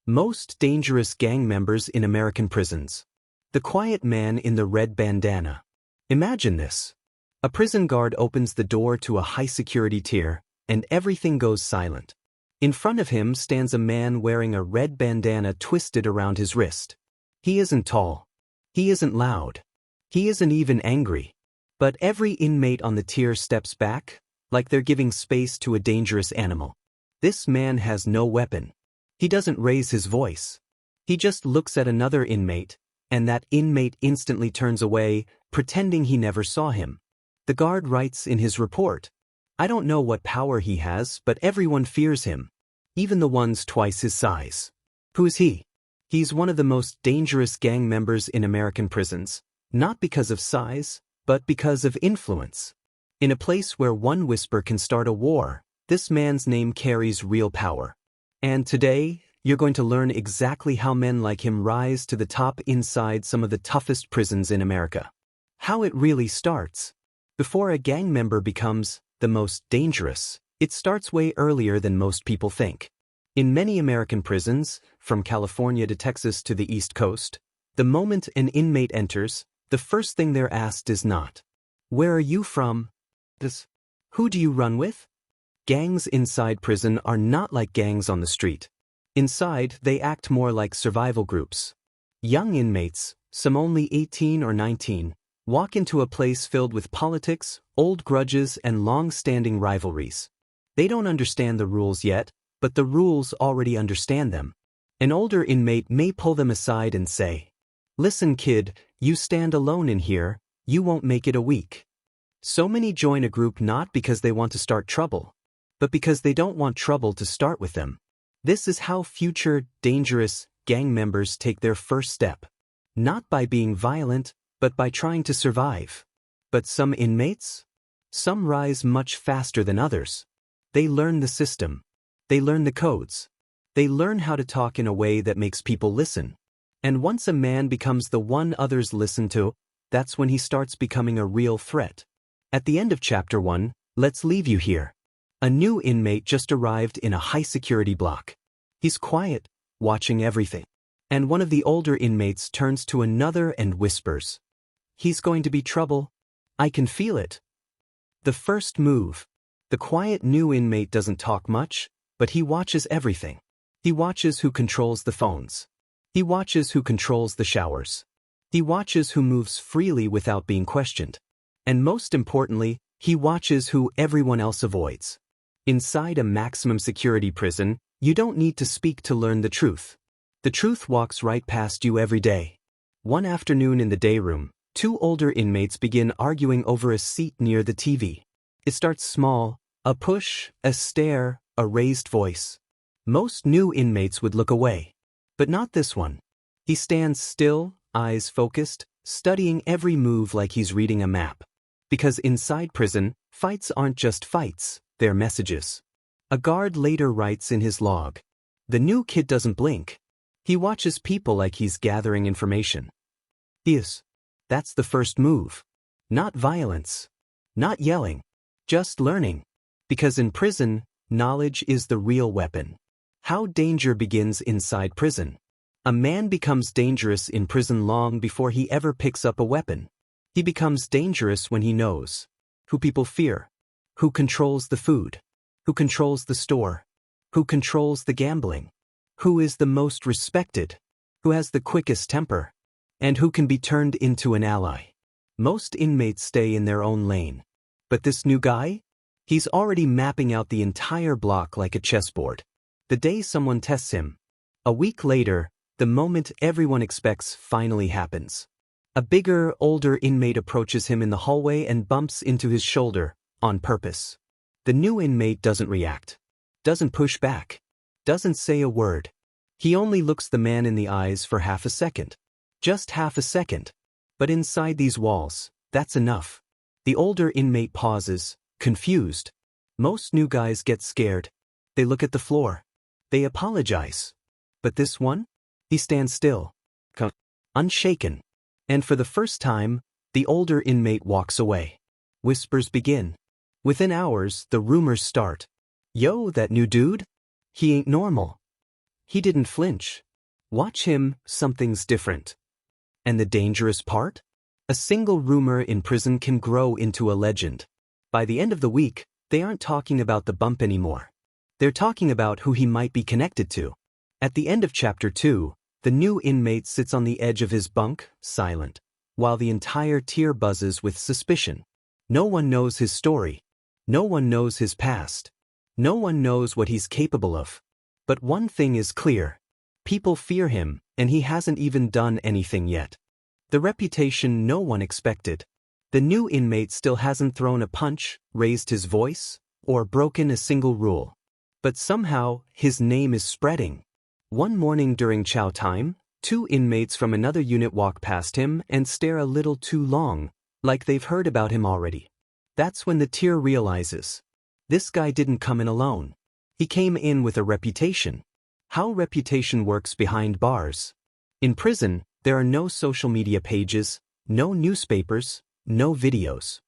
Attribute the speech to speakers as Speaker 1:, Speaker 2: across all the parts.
Speaker 1: Most dangerous gang members in American prisons. The quiet man in the red bandana. Imagine this. A prison guard opens the door to a high-security tier, and everything goes silent. In front of him stands a man wearing a red bandana twisted around his wrist. He isn't tall. He isn't loud. He isn't even angry. But every inmate on the tier steps back, like they're giving space to a dangerous animal. This man has no weapon. He doesn't raise his voice. He just looks at another inmate, and that inmate instantly turns away, pretending he never saw him. The guard writes in his report, "I don't know what power he has, but everyone fears him. Even the ones twice his size." Who is he? He's one of the most dangerous gang members in American prisons, not because of size, but because of influence. In a place where one whisper can start a war, this man's name carries real power. And today, you're going to learn exactly how men like him rise to the top inside some of the toughest prisons in America. How it really starts. Before a gang member becomes the most dangerous, it starts way earlier than most people think. In many American prisons, from California to Texas to the East Coast, the moment an inmate enters, the first thing they're asked is not, "Where are you from?" "Who do you run with?" Gangs inside prison are not like gangs on the street. Inside, they act more like survival groups. Young inmates, some only 18 or 19, walk into a place filled with politics, old grudges, and long-standing rivalries. They don't understand the rules yet, but the rules already understand them. An older inmate may pull them aside and say, "Listen, kid, you stand alone in here, you won't make it a week." So many join a group not because they want to start trouble, but because they don't want trouble to start with them. This is how future, dangerous gang members take their first step. Not by being violent, but by trying to survive. But some inmates? Some rise much faster than others. They learn the system. They learn the codes. They learn how to talk in a way that makes people listen. And once a man becomes the one others listen to, that's when he starts becoming a real threat. At the end of Chapter 1, let's leave you here. A new inmate just arrived in a high-security block. He's quiet, watching everything. And one of the older inmates turns to another and whispers, "He's going to be trouble. I can feel it." The first move. The quiet new inmate doesn't talk much, but he watches everything. He watches who controls the phones. He watches who controls the showers. He watches who moves freely without being questioned. And most importantly, he watches who everyone else avoids. Inside a maximum security prison, you don't need to speak to learn the truth. The truth walks right past you every day. One afternoon in the day room, two older inmates begin arguing over a seat near the TV. It starts small, a push, a stare, a raised voice. Most new inmates would look away. But not this one. He stands still, eyes focused, studying every move like he's reading a map. Because inside prison, fights aren't just fights, they're messages. A guard later writes in his log, "The new kid doesn't blink. He watches people like he's gathering information." That's the first move. Not violence. Not yelling. Just learning. Because in prison, knowledge is the real weapon. How danger begins inside prison. A man becomes dangerous in prison long before he ever picks up a weapon. He becomes dangerous when he knows who people fear, who controls the food, who controls the store, who controls the gambling, who is the most respected, who has the quickest temper, and who can be turned into an ally. Most inmates stay in their own lane. But this new guy? He's already mapping out the entire block like a chessboard. The day someone tests him. A week later, the moment everyone expects finally happens. A bigger, older inmate approaches him in the hallway and bumps into his shoulder, on purpose. The new inmate doesn't react. Doesn't push back. Doesn't say a word. He only looks the man in the eyes for half a second. Just half a second. But inside these walls, that's enough. The older inmate pauses, confused. Most new guys get scared. They look at the floor. They apologize. But this one? He stands still. Unshaken. And for the first time, the older inmate walks away. Whispers begin. Within hours, the rumors start. "Yo, that new dude? He ain't normal." He didn't flinch. Watch him, something's different. And the dangerous part? A single rumor in prison can grow into a legend. By the end of the week, they aren't talking about the bump anymore. They're talking about who he might be connected to. At the end of chapter 2, the new inmate sits on the edge of his bunk, silent, while the entire tier buzzes with suspicion. No one knows his story. No one knows his past. No one knows what he's capable of. But one thing is clear. People fear him, and he hasn't even done anything yet. The reputation no one expected. The new inmate still hasn't thrown a punch, raised his voice, or broken a single rule. But somehow, his name is spreading. One morning during chow time, 2 inmates from another unit walk past him and stare a little too long, like they've heard about him already. That's when the tier realizes. This guy didn't come in alone. He came in with a reputation. How reputation works behind bars. In prison, there are no social media pages, no newspapers, no videos.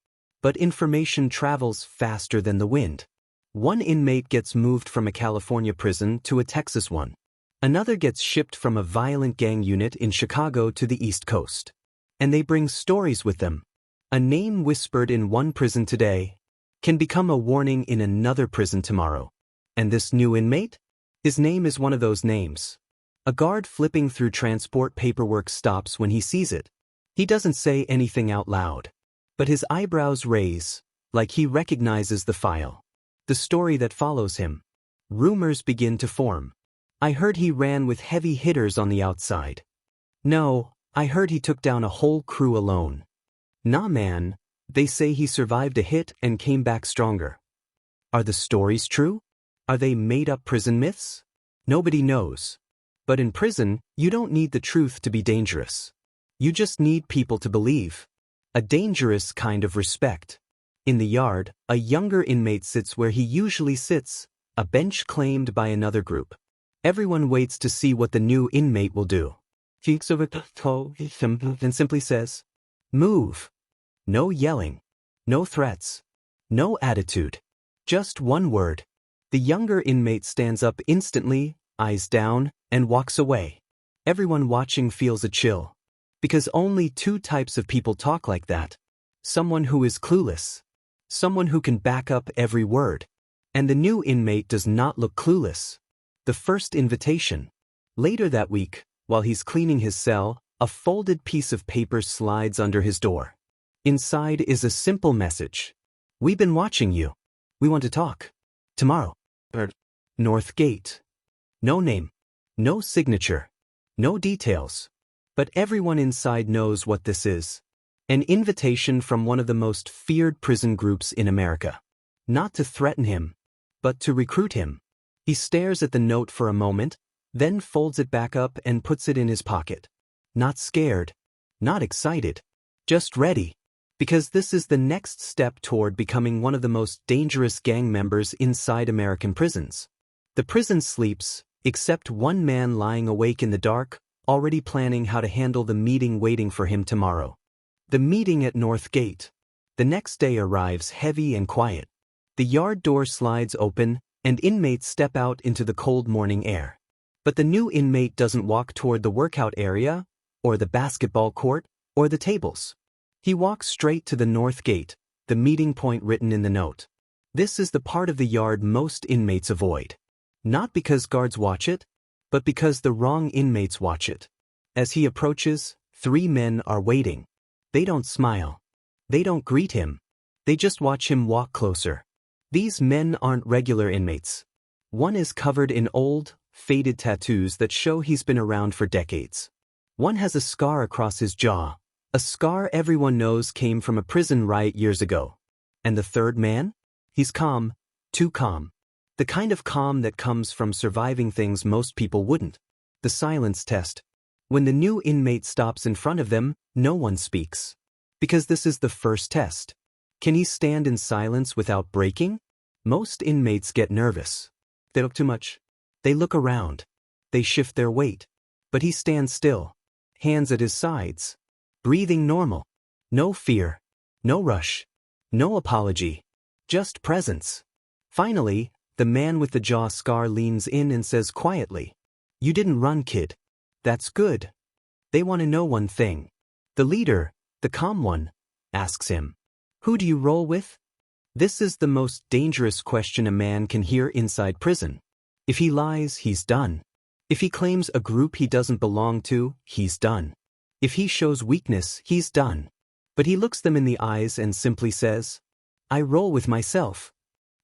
Speaker 1: But information travels faster than the wind. One inmate gets moved from a California prison to a Texas one. Another gets shipped from a violent gang unit in Chicago to the East Coast. And they bring stories with them. A name whispered in one prison today can become a warning in another prison tomorrow. And this new inmate? His name is one of those names. A guard flipping through transport paperwork stops when he sees it. He doesn't say anything out loud. But his eyebrows raise, like he recognizes the file. The story that follows him. Rumors begin to form. I heard he ran with heavy hitters on the outside. No, I heard he took down a whole crew alone. Nah man, they say he survived a hit and came back stronger. Are the stories true? Are they made-up prison myths? Nobody knows. But in prison, you don't need the truth to be dangerous. You just need people to believe. A dangerous kind of respect. In the yard, a younger inmate sits where he usually sits, a bench claimed by another group. Everyone waits to see what the new inmate will do. He then simply says, "Move." No yelling. No threats. No attitude. Just one word. The younger inmate stands up instantly, eyes down, and walks away. Everyone watching feels a chill. Because only 2 types of people talk like that. Someone who is clueless. Someone who can back up every word. And the new inmate does not look clueless. The first invitation. Later that week, while he's cleaning his cell, a folded piece of paper slides under his door. Inside is a simple message. We've been watching you. We want to talk. Tomorrow. North Gate. No name. No signature. No details. But everyone inside knows what this is. An invitation from one of the most feared prison groups in America. Not to threaten him, but to recruit him. He stares at the note for a moment, then folds it back up and puts it in his pocket. Not scared. Not excited. Just ready. Because this is the next step toward becoming one of the most dangerous gang members inside American prisons. The prison sleeps, except one man lying awake in the dark, already planning how to handle the meeting waiting for him tomorrow. The meeting at North Gate. The next day arrives heavy and quiet. The yard door slides open, and inmates step out into the cold morning air. But the new inmate doesn't walk toward the workout area, or the basketball court, or the tables. He walks straight to the North Gate, the meeting point written in the note. This is the part of the yard most inmates avoid. Not because guards watch it, but because the wrong inmates watch it. As he approaches, 3 men are waiting. They don't smile. They don't greet him. They just watch him walk closer. These men aren't regular inmates. One is covered in old, faded tattoos that show he's been around for decades. One has a scar across his jaw, a scar everyone knows came from a prison riot years ago. And the third man? He's calm, too calm. The kind of calm that comes from surviving things most people wouldn't. The silence test. When the new inmate stops in front of them, no one speaks. Because this is the first test. Can he stand in silence without breaking? Most inmates get nervous. They look too much. They look around. They shift their weight. But he stands still. Hands at his sides. Breathing normal. No fear. No rush. No apology. Just presence. Finally, the man with the jaw scar leans in and says quietly, You didn't run, kid. That's good. They want to know one thing. The leader, the calm one, asks him, "Who do you roll with?" This is the most dangerous question a man can hear inside prison. If he lies, he's done. If he claims a group he doesn't belong to, he's done. If he shows weakness, he's done. But he looks them in the eyes and simply says, "I roll with myself."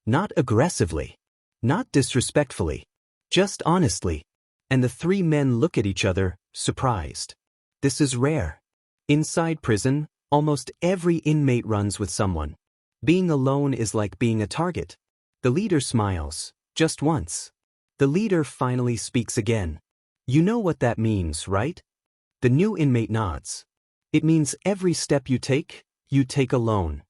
Speaker 1: Not aggressively. Not disrespectfully. Just honestly. And the three men look at each other, surprised. This is rare. Inside prison, almost every inmate runs with someone. Being alone is like being a target. The leader smiles, just once. The leader finally speaks again. "You know what that means, right?" The new inmate nods. "It means every step you take alone."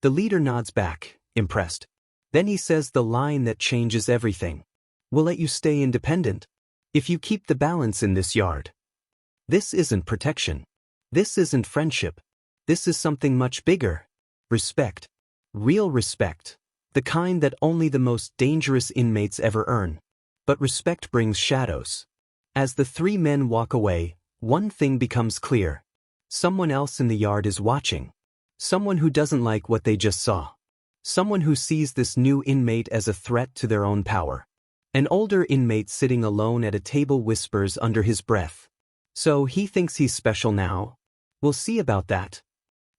Speaker 1: The leader nods back, impressed. Then he says the line that changes everything. "We'll let you stay independent if you keep the balance in this yard." This isn't protection. This isn't friendship. This is something much bigger. Respect. Real respect. The kind that only the most dangerous inmates ever earn. But respect brings shadows. As the three men walk away, one thing becomes clear. Someone else in the yard is watching. Someone who doesn't like what they just saw. Someone who sees this new inmate as a threat to their own power. An older inmate sitting alone at a table whispers under his breath, "So he thinks he's special now? We'll see about that."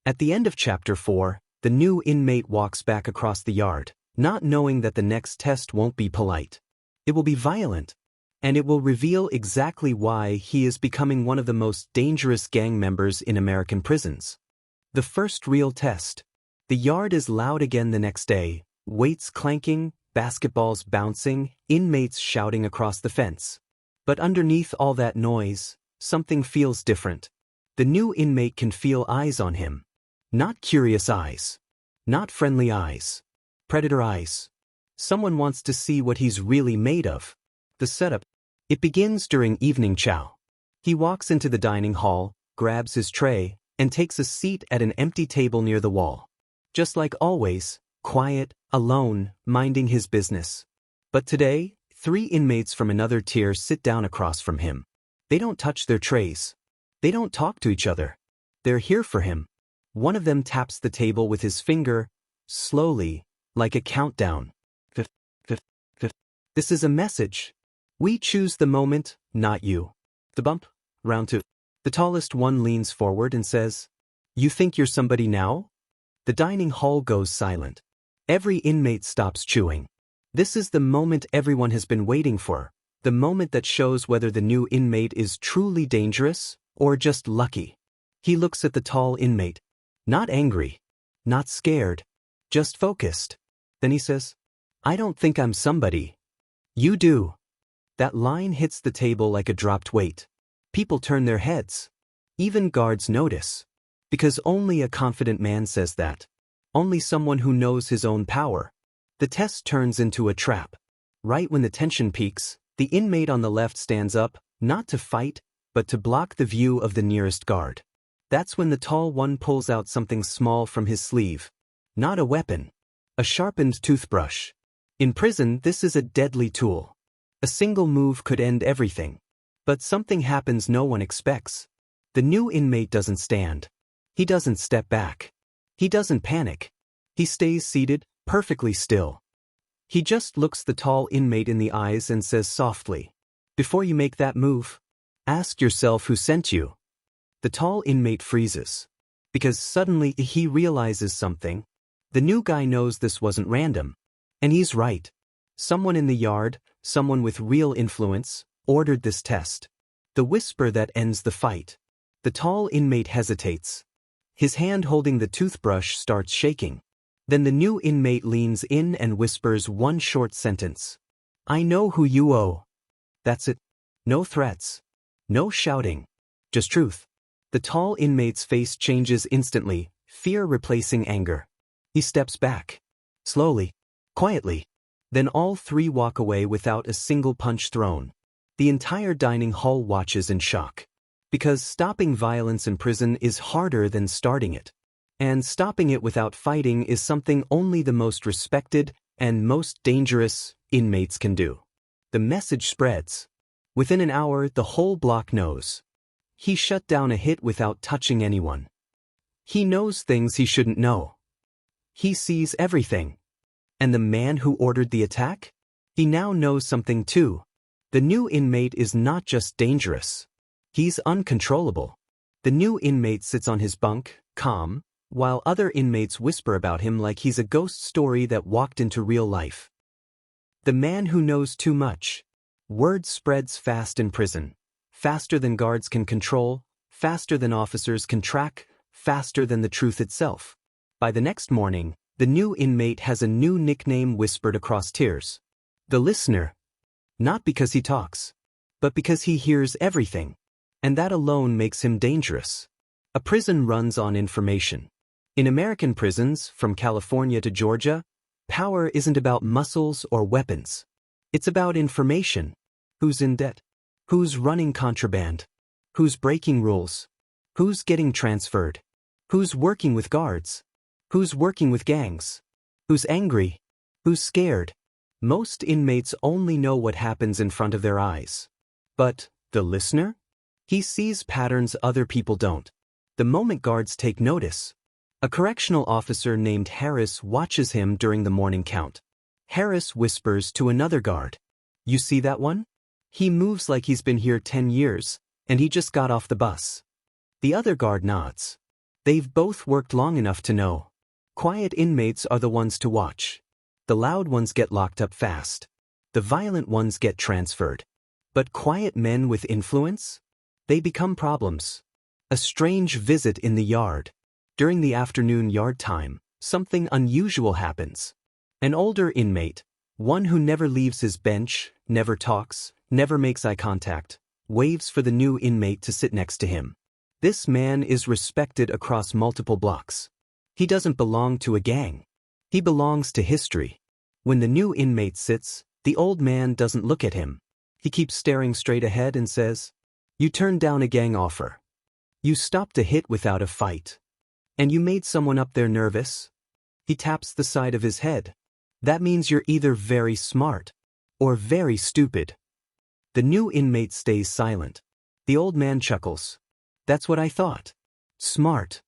Speaker 1: At the end of chapter 4, the new inmate walks back across the yard, not knowing that the next test won't be polite. It will be violent. And it will reveal exactly why he is becoming one of the most dangerous gang members in American prisons. The first real test. The yard is loud again the next day, weights clanking, basketballs bouncing, inmates shouting across the fence. But underneath all that noise, something feels different. The new inmate can feel eyes on him. Not curious eyes. Not friendly eyes. Predator eyes. Someone wants to see what he's really made of. The setup. It begins during evening chow. He walks into the dining hall, grabs his tray, and takes a seat at an empty table near the wall. Just like always, quiet, alone, minding his business. But today, three inmates from another tier sit down across from him. They don't touch their trays. They don't talk to each other. They're here for him. One of them taps the table with his finger, slowly, like a countdown. Fifth. This is a message. We choose the moment, not you. The bump, round 2. The tallest one leans forward and says, "You think you're somebody now?" The dining hall goes silent. Every inmate stops chewing. This is the moment everyone has been waiting for, the moment that shows whether the new inmate is truly dangerous or just lucky. He looks at the tall inmate. Not angry. Not scared. Just focused. Then he says, "I don't think I'm somebody." "You do." That line hits the table like a dropped weight. People turn their heads. Even guards notice. Because only a confident man says that. Only someone who knows his own power. The test turns into a trap. Right when the tension peaks, the inmate on the left stands up, not to fight, but to block the view of the nearest guard. That's when the tall one pulls out something small from his sleeve. Not a weapon. A sharpened toothbrush. In prison, this is a deadly tool. A single move could end everything. But something happens no one expects. The new inmate doesn't stand. He doesn't step back. He doesn't panic. He stays seated, perfectly still. He just looks the tall inmate in the eyes and says softly, "Before you make that move, ask yourself who sent you." The tall inmate freezes. Because suddenly he realizes something. The new guy knows this wasn't random. And he's right. Someone in the yard, someone with real influence, ordered this test. The whisper that ends the fight. The tall inmate hesitates. His hand holding the toothbrush starts shaking. Then the new inmate leans in and whispers one short sentence. "I know who you owe." That's it. No threats. No shouting. Just truth. The tall inmate's face changes instantly, fear replacing anger. He steps back. Slowly. Quietly. Then all three walk away without a single punch thrown. The entire dining hall watches in shock. Because stopping violence in prison is harder than starting it. And stopping it without fighting is something only the most respected and most dangerous inmates can do. The message spreads. Within an hour, the whole block knows. He shut down a hit without touching anyone. He knows things he shouldn't know. He sees everything. And the man who ordered the attack? He now knows something too. The new inmate is not just dangerous. He's uncontrollable. The new inmate sits on his bunk, calm, while other inmates whisper about him like he's a ghost story that walked into real life. The man who knows too much. Word spreads fast in prison. Faster than guards can control, faster than officers can track, faster than the truth itself. By the next morning, the new inmate has a new nickname whispered across tiers. The listener. Not because he talks, but because he hears everything. And that alone makes him dangerous. A prison runs on information. In American prisons, from California to Georgia, power isn't about muscles or weapons. It's about information. Who's in debt? Who's running contraband? Who's breaking rules? Who's getting transferred? Who's working with guards? Who's working with gangs? Who's angry? Who's scared? Most inmates only know what happens in front of their eyes. But the listener? He sees patterns other people don't. The moment guards take notice, a correctional officer named Harris watches him during the morning count. Harris whispers to another guard, "You see that one? He moves like he's been here 10 years, and he just got off the bus." The other guard nods. They've both worked long enough to know. Quiet inmates are the ones to watch. The loud ones get locked up fast. The violent ones get transferred. But quiet men with influence? They become problems. A strange visit in the yard. During the afternoon yard time, something unusual happens. An older inmate, one who never leaves his bench, never talks, never makes eye contact, waves for the new inmate to sit next to him. This man is respected across multiple blocks. He doesn't belong to a gang. He belongs to history. When the new inmate sits, the old man doesn't look at him. He keeps staring straight ahead and says, "You turned down a gang offer. You stopped a hit without a fight. And you made someone up there nervous." He taps the side of his head. "That means you're either very smart or very stupid." The new inmate stays silent. The old man chuckles. "That's what I thought. Smart."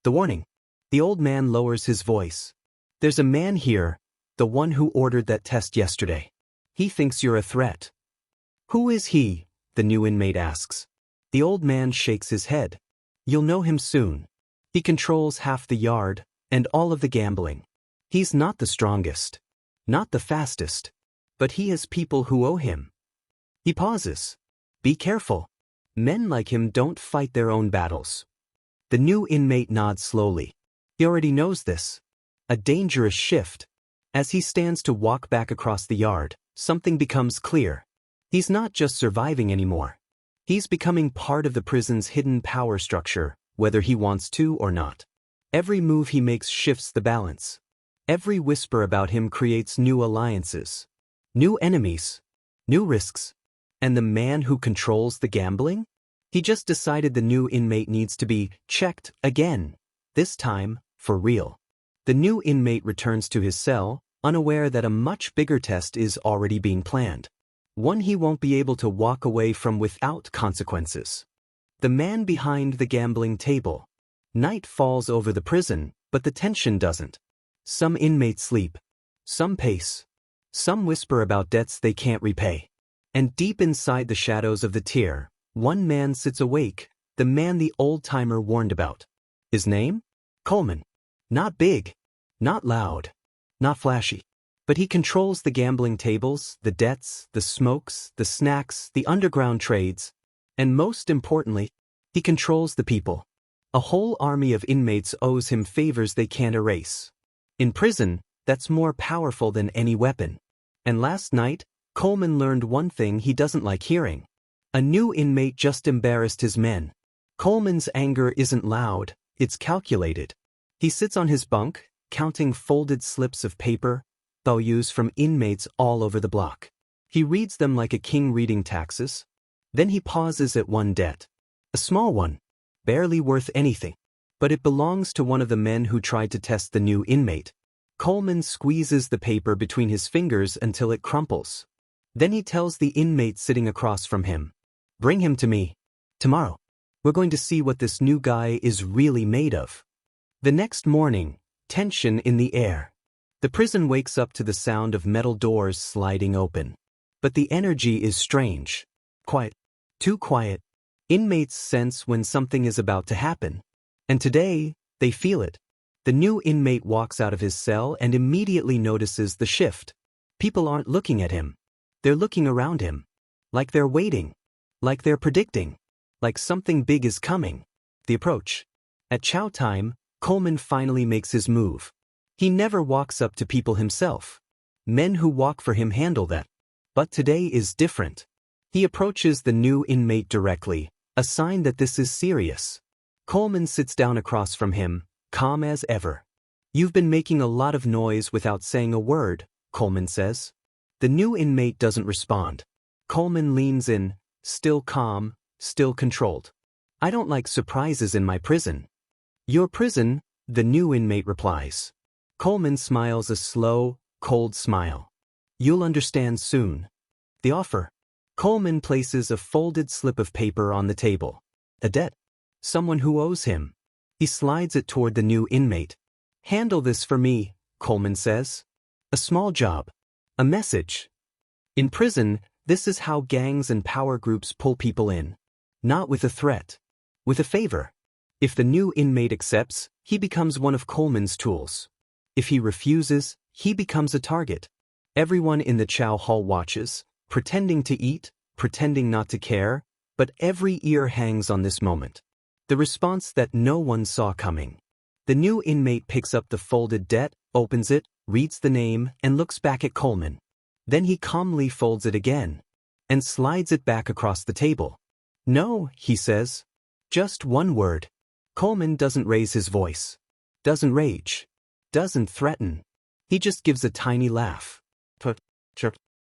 Speaker 1: The warning. The old man lowers his voice. "There's a man here, the one who ordered that test yesterday. He thinks you're a threat." "Who is he?" the new inmate asks. The old man shakes his head. "You'll know him soon. He controls half the yard, and all of the gambling. He's not the strongest, not the fastest, but he has people who owe him." He pauses. "Be careful. Men like him don't fight their own battles." The new inmate nods slowly. He already knows this. A dangerous shift. As he stands to walk back across the yard, something becomes clear. He's not just surviving anymore. He's becoming part of the prison's hidden power structure, whether he wants to or not. Every move he makes shifts the balance. Every whisper about him creates new alliances, new enemies, new risks. And the man who controls the gambling? He just decided the new inmate needs to be checked again, this time for real. The new inmate returns to his cell, unaware that a much bigger test is already being planned. One he won't be able to walk away from without consequences. The man behind the gambling table. Night falls over the prison, but the tension doesn't. Some inmates sleep. Some pace. Some whisper about debts they can't repay. And deep inside the shadows of the tier, one man sits awake, the man the old-timer warned about. His name? Coleman. Not big. Not loud. Not flashy. But he controls the gambling tables, the debts, the smokes, the snacks, the underground trades. And most importantly, he controls the people. A whole army of inmates owes him favors they can't erase. In prison, that's more powerful than any weapon. And last night, Coleman learned one thing he doesn't like hearing. A new inmate just embarrassed his men. Coleman's anger isn't loud, it's calculated. He sits on his bunk, counting folded slips of paper, values from inmates all over the block. He reads them like a king reading taxes. Then he pauses at one debt. A small one, barely worth anything. But it belongs to one of the men who tried to test the new inmate. Coleman squeezes the paper between his fingers until it crumples. Then he tells the inmate sitting across from him, "Bring him to me. Tomorrow. We're going to see what this new guy is really made of." The next morning, tension in the air. The prison wakes up to the sound of metal doors sliding open. But the energy is strange. Quiet. Too quiet. Inmates sense when something is about to happen. And today, they feel it. The new inmate walks out of his cell and immediately notices the shift. People aren't looking at him. They're looking around him. Like they're waiting. Like they're predicting. Like something big is coming. The approach. At chow time, Coleman finally makes his move. He never walks up to people himself. Men who walk for him handle that. But today is different. He approaches the new inmate directly, a sign that this is serious. Coleman sits down across from him, calm as ever. "You've been making a lot of noise without saying a word," Coleman says. The new inmate doesn't respond. Coleman leans in, still calm, still controlled. "I don't like surprises in my prison." "Your prison?" the new inmate replies. Coleman smiles a slow, cold smile. "You'll understand soon." The offer. Coleman places a folded slip of paper on the table. A debt. Someone who owes him. He slides it toward the new inmate. "Handle this for me," Coleman says. A small job. A message. In prison, this is how gangs and power groups pull people in. Not with a threat. With a favor. If the new inmate accepts, he becomes one of Coleman's tools. If he refuses, he becomes a target. Everyone in the chow hall watches, pretending to eat, pretending not to care, but every ear hangs on this moment. The response that no one saw coming. The new inmate picks up the folded debt, opens it, reads the name, and looks back at Coleman. Then he calmly folds it again and slides it back across the table. "No," he says. Just one word. Coleman doesn't raise his voice. Doesn't rage. Doesn't threaten. He just gives a tiny laugh.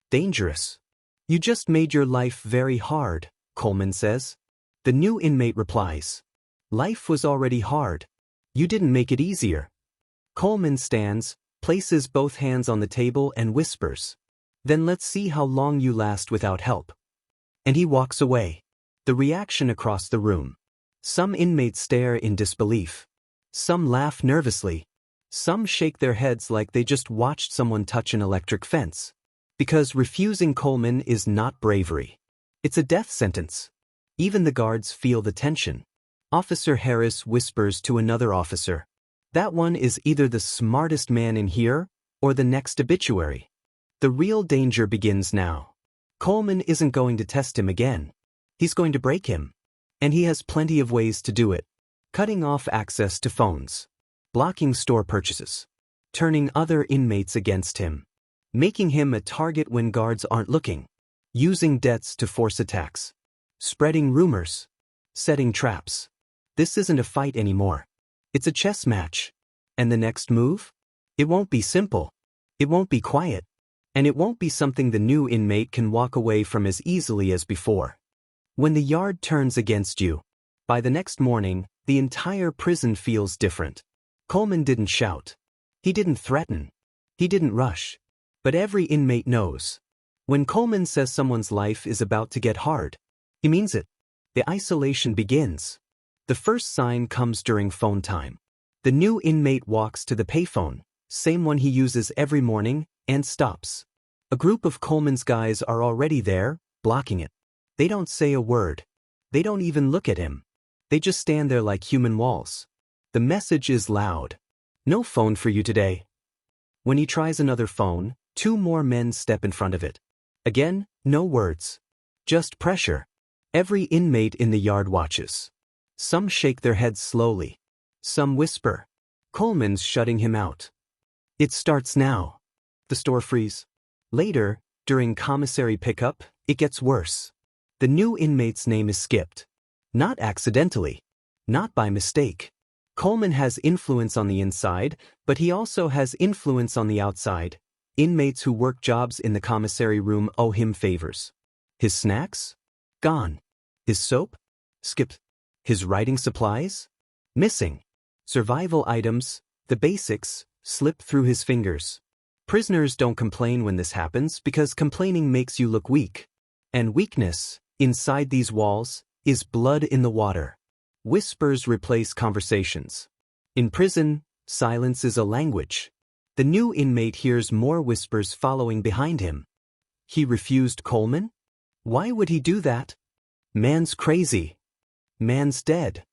Speaker 1: Dangerous. "You just made your life very hard," Coleman says. The new inmate replies. "Life was already hard. You didn't make it easier." Coleman stands, places both hands on the table and whispers, "Then let's see how long you last without help." And he walks away. The reaction across the room. Some inmates stare in disbelief. Some laugh nervously. Some shake their heads like they just watched someone touch an electric fence. Because refusing Coleman is not bravery. It's a death sentence. Even the guards feel the tension. Officer Harris whispers to another officer, "That one is either the smartest man in here, or the next obituary." The real danger begins now. Coleman isn't going to test him again. He's going to break him. And he has plenty of ways to do it. Cutting off access to phones. Blocking store purchases. Turning other inmates against him. Making him a target when guards aren't looking. Using debts to force attacks. Spreading rumors. Setting traps. This isn't a fight anymore. It's a chess match. And the next move? It won't be simple. It won't be quiet. And it won't be something the new inmate can walk away from as easily as before. When the yard turns against you, by the next morning, the entire prison feels different. Coleman didn't shout. He didn't threaten. He didn't rush. But every inmate knows. When Coleman says someone's life is about to get hard, he means it. The isolation begins. The first sign comes during phone time. The new inmate walks to the payphone, same one he uses every morning, and stops. A group of Coleman's guys are already there, blocking it. They don't say a word. They don't even look at him. They just stand there like human walls. The message is loud. "No phone for you today." When he tries another phone, 2 more men step in front of it. Again, no words. Just pressure. Every inmate in the yard watches. Some shake their heads slowly. Some whisper. Coleman's shutting him out. It starts now. The store frees. Later, during commissary pickup, it gets worse. The new inmate's name is skipped. Not accidentally. Not by mistake. Coleman has influence on the inside, but he also has influence on the outside. Inmates who work jobs in the commissary room owe him favors. His snacks? Gone. His soap? Skipped. His writing supplies? Missing. Survival items, the basics, slip through his fingers. Prisoners don't complain when this happens because complaining makes you look weak. And weakness, inside these walls, is blood in the water. Whispers replace conversations. In prison, silence is a language. The new inmate hears more whispers following behind him. He refused Coleman? Why would he do that? Man's crazy. Man's dead.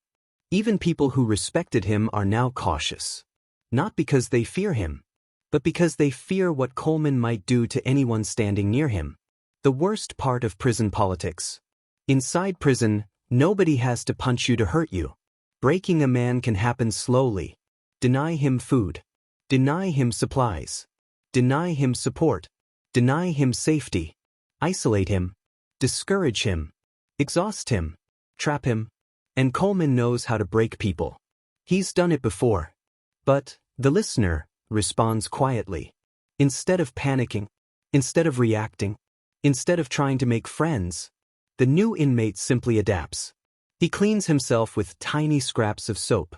Speaker 1: Even people who respected him are now cautious. Not because they fear him, but because they fear what Coleman might do to anyone standing near him. The worst part of prison politics. Inside prison, nobody has to punch you to hurt you. Breaking a man can happen slowly. Deny him food. Deny him supplies. Deny him support. Deny him safety. Isolate him. Discourage him. Exhaust him. Trap him. And Coleman knows how to break people. He's done it before. But the listener responds quietly. Instead of panicking, instead of reacting, instead of trying to make friends, the new inmate simply adapts. He cleans himself with tiny scraps of soap.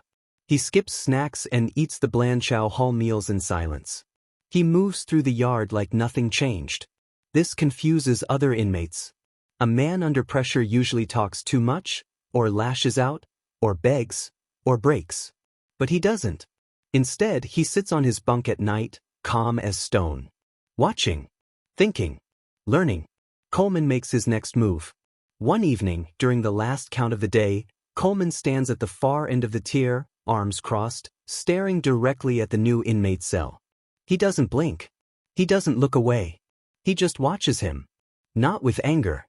Speaker 1: He skips snacks and eats the bland chow hall meals in silence. He moves through the yard like nothing changed. This confuses other inmates. A man under pressure usually talks too much, or lashes out, or begs, or breaks. But he doesn't. Instead, he sits on his bunk at night, calm as stone. Watching. Thinking. Learning. Coleman makes his next move. One evening, during the last count of the day, Coleman stands at the far end of the tier, arms crossed, staring directly at the new inmate's cell. He doesn't blink. He doesn't look away. He just watches him. Not with anger.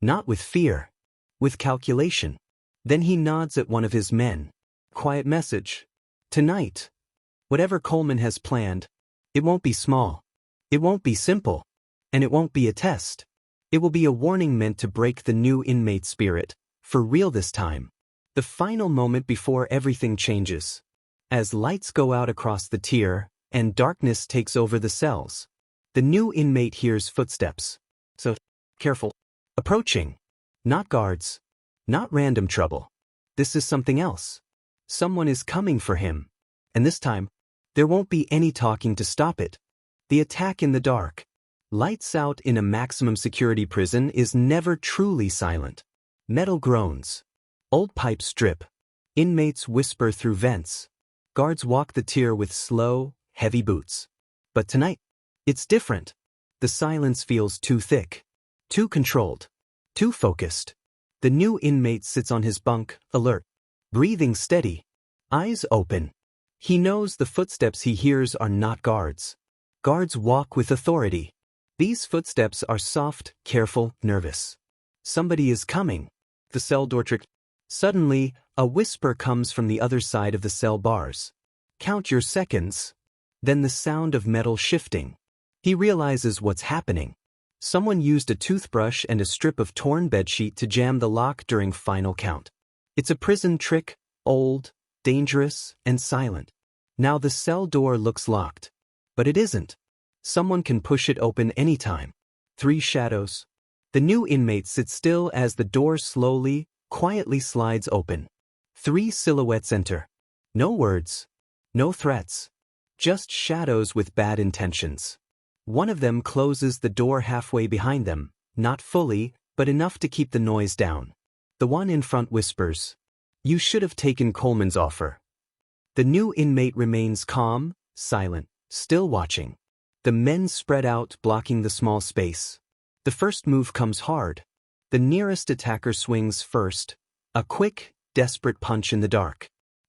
Speaker 1: Not with fear. With calculation. Then he nods at one of his men. Quiet message. Tonight. Whatever Coleman has planned, it won't be small. It won't be simple. And it won't be a test. It will be a warning meant to break the new inmate spirit, for real this time. The final moment before everything changes. As lights go out across the tier, and darkness takes over the cells. The new inmate hears footsteps. So, careful. Approaching. Not guards. Not random trouble. This is something else. Someone is coming for him. And this time, there won't be any talking to stop it. The attack in the dark. Lights out in a maximum security prison is never truly silent. Metal groans. Old pipes drip. Inmates whisper through vents. Guards walk the tier with slow, heavy boots. But tonight, it's different. The silence feels too thick. Too controlled. Too focused. The new inmate sits on his bunk, alert. Breathing steady. Eyes open. He knows the footsteps he hears are not guards. Guards walk with authority. These footsteps are soft, careful, nervous. Somebody is coming. The cell door trick. Suddenly, a whisper comes from the other side of the cell bars. Count your seconds. Then the sound of metal shifting. He realizes what's happening. Someone used a toothbrush and a strip of torn bedsheet to jam the lock during final count. It's a prison trick, old, dangerous, and silent. Now the cell door looks locked. But it isn't. Someone can push it open anytime. 3 shadows. The new inmate sits still as the door slowly, quietly slides open. 3 silhouettes enter. No words. No threats. Just shadows with bad intentions. One of them closes the door halfway behind them, not fully, but enough to keep the noise down. The one in front whispers, "You should have taken Coleman's offer." The new inmate remains calm, silent, still watching. The men spread out, blocking the small space. The first move comes hard. The nearest attacker swings first, a quick, desperate punch in the dark.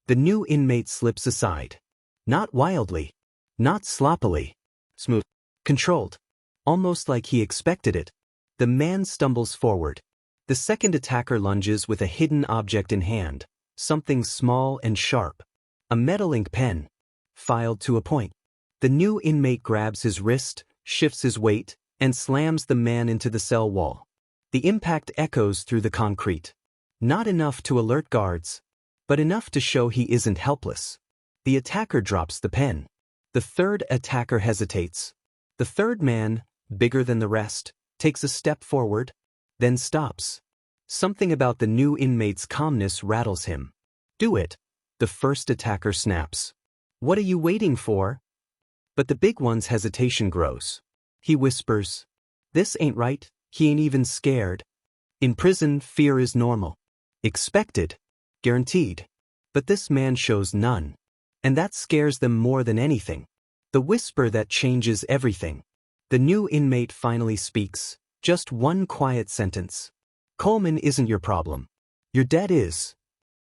Speaker 1: The new inmate slips aside. Not wildly. Not sloppily. Smooth. Controlled. Almost like he expected it. The man stumbles forward. The second attacker lunges with a hidden object in hand, something small and sharp. A metal ink pen. Filed to a point. The new inmate grabs his wrist, shifts his weight, and slams the man into the cell wall. The impact echoes through the concrete. Not enough to alert guards, but enough to show he isn't helpless. The attacker drops the pen. The third attacker hesitates. The third man, bigger than the rest, takes a step forward, then stops. Something about the new inmate's calmness rattles him. "Do it," the first attacker snaps. "What are you waiting for?" But the big one's hesitation grows. He whispers, "This ain't right," he ain't even scared. In prison, fear is normal. Expected. Guaranteed. But this man shows none. And that scares them more than anything. The whisper that changes everything. The new inmate finally speaks, just one quiet sentence. "Coleman isn't your problem. Your dad is."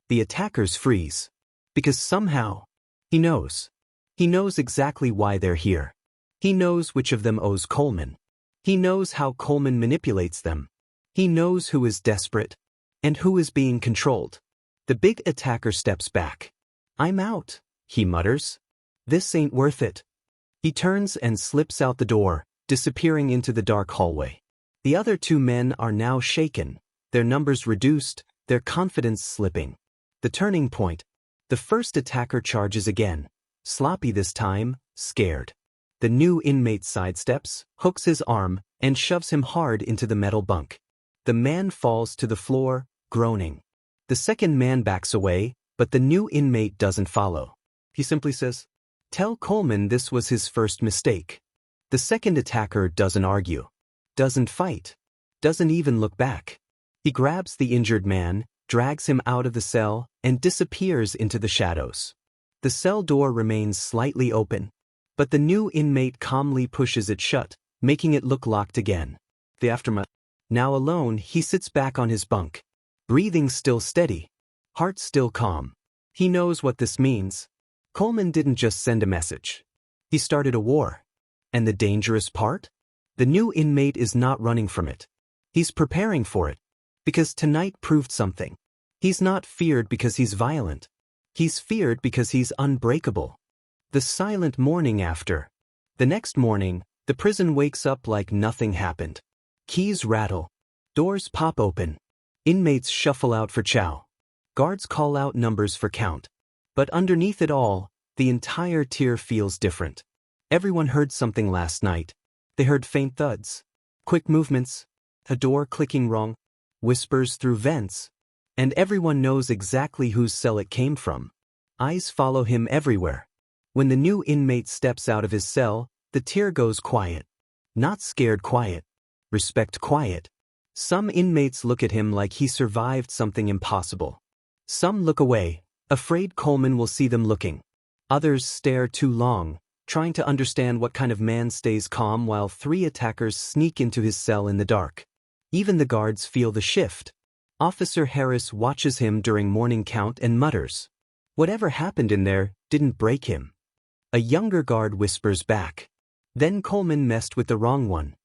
Speaker 1: The attackers freeze. Because somehow, he knows. He knows exactly why they're here. He knows which of them owes Coleman. He knows how Coleman manipulates them. He knows who is desperate and who is being controlled. The big attacker steps back. "I'm out," he mutters. "This ain't worth it." He turns and slips out the door, disappearing into the dark hallway. The other two men are now shaken, their numbers reduced, their confidence slipping. The turning point. The first attacker charges again, sloppy this time, scared. The new inmate sidesteps, hooks his arm, and shoves him hard into the metal bunk. The man falls to the floor, groaning. The second man backs away, but the new inmate doesn't follow. He simply says, "Tell Coleman this was his first mistake." The second attacker doesn't argue, doesn't fight, doesn't even look back. He grabs the injured man, drags him out of the cell, and disappears into the shadows. The cell door remains slightly open, but the new inmate calmly pushes it shut, making it look locked again. The aftermath. Now alone, he sits back on his bunk, breathing still steady, heart still calm. He knows what this means. Coleman didn't just send a message. He started a war. And the dangerous part? The new inmate is not running from it. He's preparing for it. Because tonight proved something. He's not feared because he's violent. He's feared because he's unbreakable. The silent morning after. The next morning, the prison wakes up like nothing happened. Keys rattle. Doors pop open. Inmates shuffle out for chow. Guards call out numbers for count. But underneath it all, the entire tier feels different. Everyone heard something last night. They heard faint thuds. Quick movements. A door clicking wrong. Whispers through vents. And everyone knows exactly whose cell it came from. Eyes follow him everywhere. When the new inmate steps out of his cell, the tier goes quiet. Not scared quiet. Respect quiet. Some inmates look at him like he survived something impossible. Some look away, afraid Coleman will see them looking. Others stare too long, trying to understand what kind of man stays calm while three attackers sneak into his cell in the dark. Even the guards feel the shift. Officer Harris watches him during morning count and mutters, "Whatever happened in there didn't break him." A younger guard whispers back, "Then Coleman messed with the wrong one."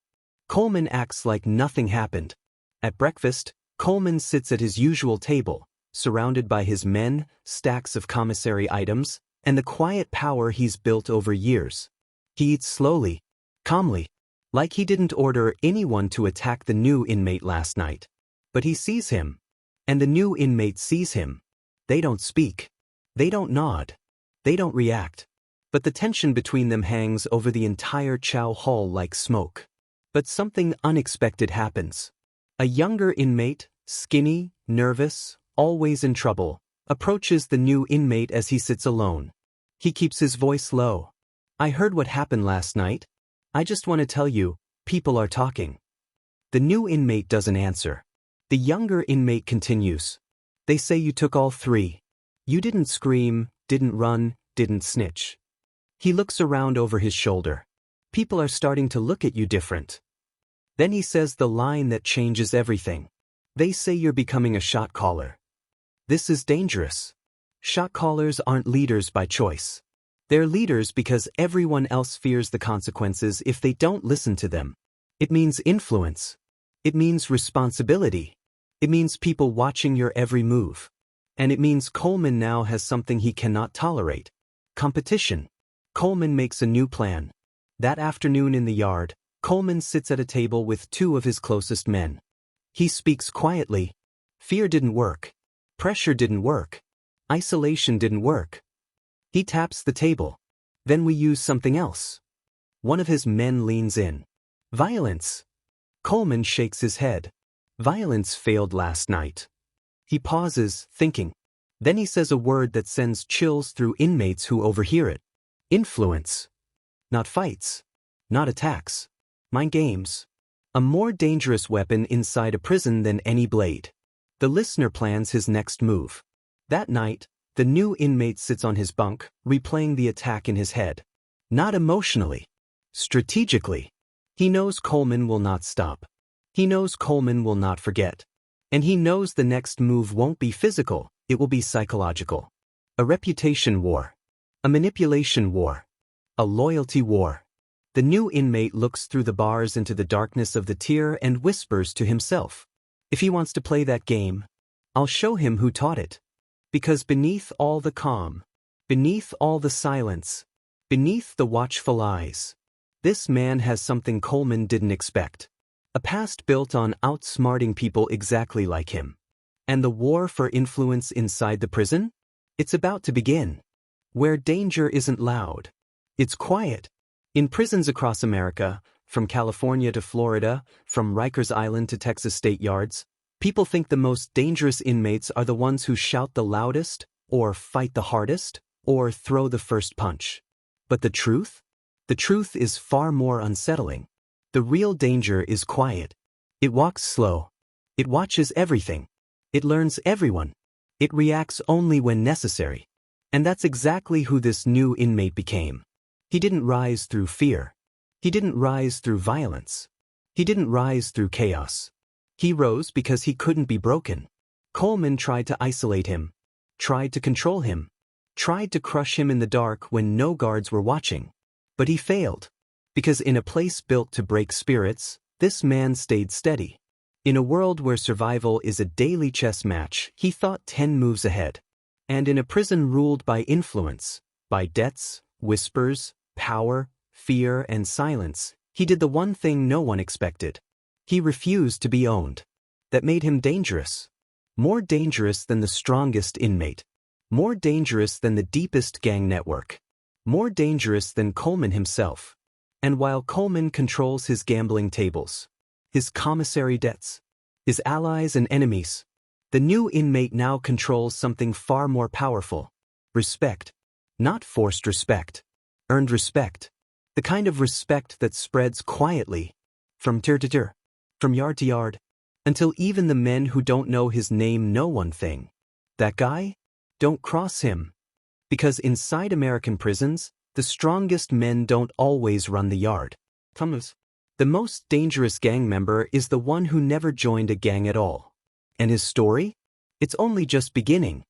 Speaker 1: Coleman acts like nothing happened. At breakfast, Coleman sits at his usual table, surrounded by his men, stacks of commissary items, and the quiet power he's built over years. He eats slowly, calmly, like he didn't order anyone to attack the new inmate last night. But he sees him, and the new inmate sees him. They don't speak. They don't nod. They don't react. But the tension between them hangs over the entire chow hall like smoke. But something unexpected happens. A younger inmate, skinny, nervous, always in trouble, approaches the new inmate as he sits alone. He keeps his voice low. "I heard what happened last night. I just want to tell you, people are talking." The new inmate doesn't answer. The younger inmate continues. "They say you took all three. You didn't scream, didn't run, didn't snitch." He looks around over his shoulder. "People are starting to look at you different." Then he says the line that changes everything. "They say you're becoming a shot caller. This is dangerous. Shot callers aren't leaders by choice. They're leaders because everyone else fears the consequences if they don't listen to them. It means influence. It means responsibility. It means people watching your every move. And it means Coleman now has something he cannot tolerate. Competition. Coleman makes a new plan. That afternoon in the yard, Coleman sits at a table with two of his closest men. He speaks quietly. Fear didn't work. Pressure didn't work. Isolation didn't work. He taps the table. Then we use something else. One of his men leans in. Violence. Coleman shakes his head. Violence failed last night. He pauses, thinking. Then he says a word that sends chills through inmates who overhear it. Influence. Not fights. Not attacks. Mind games. A more dangerous weapon inside a prison than any blade. The listener plans his next move. That night, the new inmate sits on his bunk, replaying the attack in his head. Not emotionally. Strategically. He knows Coleman will not stop. He knows Coleman will not forget. And he knows the next move won't be physical, it will be psychological. A reputation war. A manipulation war. A loyalty war. The new inmate looks through the bars into the darkness of the tier and whispers to himself. If he wants to play that game, I'll show him who taught it. Because beneath all the calm, beneath all the silence, beneath the watchful eyes, this man has something Coleman didn't expect. A past built on outsmarting people exactly like him. And the war for influence inside the prison? It's about to begin. Where danger isn't loud. It's quiet. In prisons across America, from California to Florida, from Rikers Island to Texas state yards, people think the most dangerous inmates are the ones who shout the loudest, or fight the hardest, or throw the first punch. But the truth? The truth is far more unsettling. The real danger is quiet. It walks slow. It watches everything. It learns everyone. It reacts only when necessary. And that's exactly who this new inmate became. He didn't rise through fear. He didn't rise through violence. He didn't rise through chaos. He rose because he couldn't be broken. Coleman tried to isolate him, tried to control him, tried to crush him in the dark when no guards were watching. But he failed. Because in a place built to break spirits, this man stayed steady. In a world where survival is a daily chess match, he thought 10 moves ahead. And in a prison ruled by influence, by debts, whispers, power, fear, and silence, he did the one thing no one expected. He refused to be owned. That made him dangerous. More dangerous than the strongest inmate. More dangerous than the deepest gang network. More dangerous than Coleman himself. And while Coleman controls his gambling tables, his commissary debts, his allies and enemies, the new inmate now controls something far more powerful. Respect. Not forced respect. Earned respect. The kind of respect that spreads quietly, from tier to tier, from yard to yard, until even the men who don't know his name know one thing. That guy? Don't cross him. Because inside American prisons, the strongest men don't always run the yard. Thomas. The most dangerous gang member is the one who never joined a gang at all. And his story? It's only just beginning.